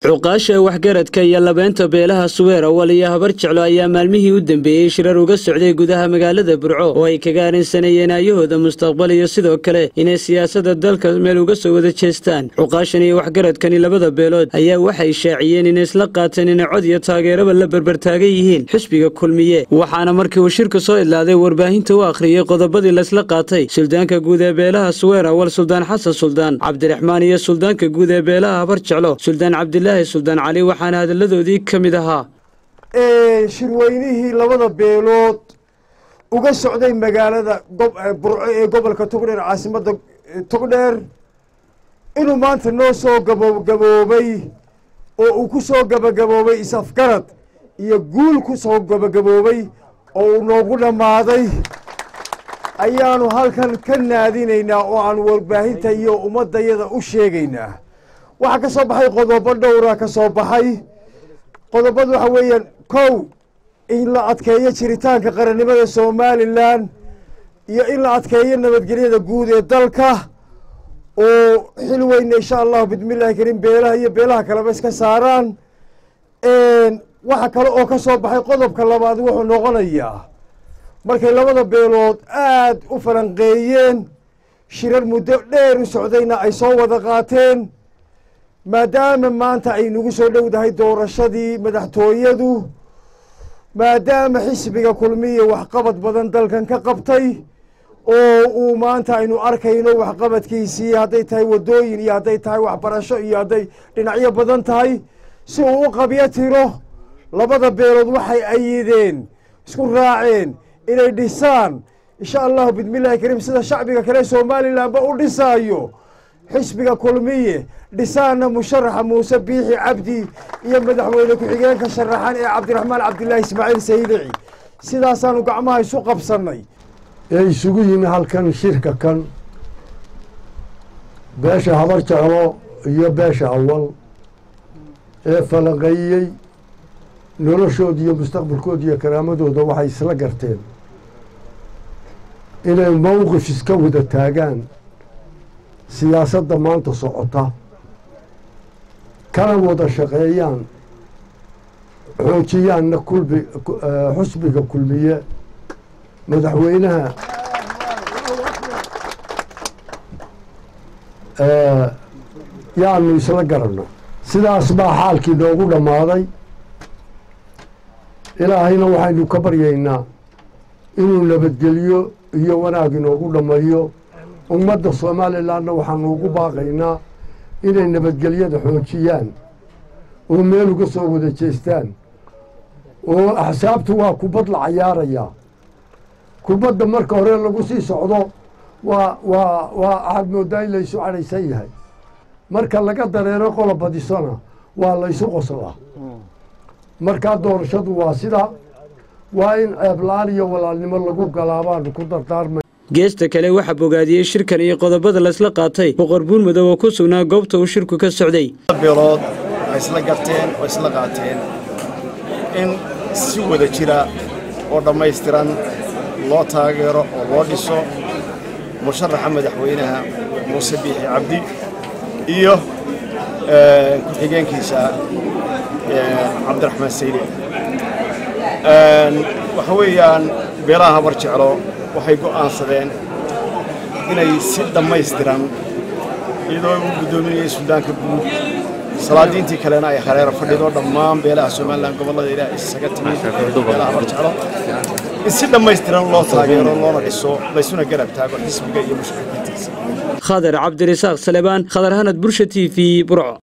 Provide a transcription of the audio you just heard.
عقاشة waxgaradka iyo labeenta beelaha Suweer waliya habar jeclo ayaa maalmihii u dambeeyay shirar uga socday gudaha magaalada Burco oo ay kaga arinsanayeen ayahooda mustaqbal iyo sidoo kale inay siyaasadda dalka meel uga soo wada jeestaan Cuqaashan iyo waxgaradkani labada beelood ayaa waxay shaaciyeen in isla qaateen in cod iyo taageeraba la barbartaagan yihiin xisbiga kulmiye waxaana markii uu shirku soo ilaaday warbaahinta u akhriyay qodobadii la isla qaatay suldaanka guud ee beelaha Suweer wal Suldaan Xasan Suldaan Cabdiraxmaan iyo suldaanka guud ee beelaha habar jeclo Suldaan Cabdillah Suldaan Ali waxaan hadaladoodii kamid ahaa shirweynihii labada beelood uga socday magaalada Burco ee gobolka Togdheer caasimadda Togdheer inuu maanta noo soo gabagaboobay oo uu ku soo gabagaboobay isafgarad iyo guul ku soo gabagaboobay oo noogu dhamaaday ayaanu halkan ka naadinaynaa oo aan warbaahinta iyo ummadayada u sheegaynaa waxa ka soo baxay qodobo dhowr ah ka soo baxay qodobadu waxa weeyaan kow in la adkeeyo jiritaanka qarannimada Soomaaliland iyo in la adkeeyo nabadgelyada guud ee dalka oo xil weyn insha Allah bidmillaahi karim beelaha iyo beelaha kale iska saaraan waxa kale oo ka soo baxay qodobka labaad wuxuu noqonayaa markay labada beelood aad u falanqeeyeen shirar muddo dheer u socdayna ay soo wada qaateen maadaama maanta ay nagu soo dhowdahay doorashadii madaxtooyadu maadaama xisbiga kulmiye waxqabad badan dalkan ka qabtay oo uu maanta aynu arkayno waxqabadkiisii hadday tahay wadooyin iyo hadday tahay waxbarasho iyo hadday dhinacyo badan tahay si uu u qabyo tiro labada beelood waxay ayideen isku raaceen inay dhisaan insha allahu bidmillaahi karim sida shacbiga kale Soomaaliland u dhisaayo xisbiga kulmiye dhisaana musharaxa Muuse Biixi Cabdi iyo madaxweyne ku-xigeenka sharaxan ee Cabdiraxmaan Cabdilaahi Ismaaciil Saylici sidaasaanu gacmaha isu qabsanay ee isugu yimi halkan shirka kan beesha habar jeclo iyo beesha awal ee falanqeeyay noloshooda iyo mustaqbalkooda iyo karaamadooda waxay isla garteen inay mowqif iska wada taagaan siyaasadda maanta socota kana wada shaqeeyaan xoojiyaanna xusbiga kulmiye madaxweynaha yaanu isla garanno sidaas baa xaalkii noogu dhammaaday ilaahayna waxaynu ka baryaynaa inuu nabadgeliyo iyo wanaag inoogu dhammeeyo ummadda Soomaalilandna waxaanu ugu baaqaynaa inay nabadgelyada xoojiyaan oo meel uga soo wada jeestaan oo axsaabtu waa kubad la cayaaraya kubadda marka hore lagu sii socdo waa ahad moodaa in laysu cadhaysan yahay marka laga dareero qola badisona waa laysu qoslaa markaa doorashadu waa sida waa in ceeblaan iyo walaalnimo lagu galaabaanu ku dardaarmay geesta kale waxa bogaadiyay shirkan iyo qodobada la isla qaatay boqor buulmadow oo ku sugnaa goobta uu shirku ka socday beelood ay isla garteen oo isla qaateen in si wada jira oo dhammaystiran loo taageero oo loo dhiso musharaxa madaxweynaha Muuse Biixi Cabdi iyo ku-xigeenkiisa Cabdiraxmaan Saylici waxa weeyaan beelaha habar jeclo waxay go'aansadeen inay si dhammaystiran iyadoo uu gudoominayay suldaanka guud salaadiintii kalena ay hareer fadhido dhammaan beelaha Soomaaliland gobolada ilaa isaga timid beelaha habar jeclo in si dhammaystiran loo taageero loona dhiso laysuna garab taago xisbiga iyo musharaxiintiisa Khadar Cabdirasaaq Salebaan Khadar Hanad Bulsha TV Burco.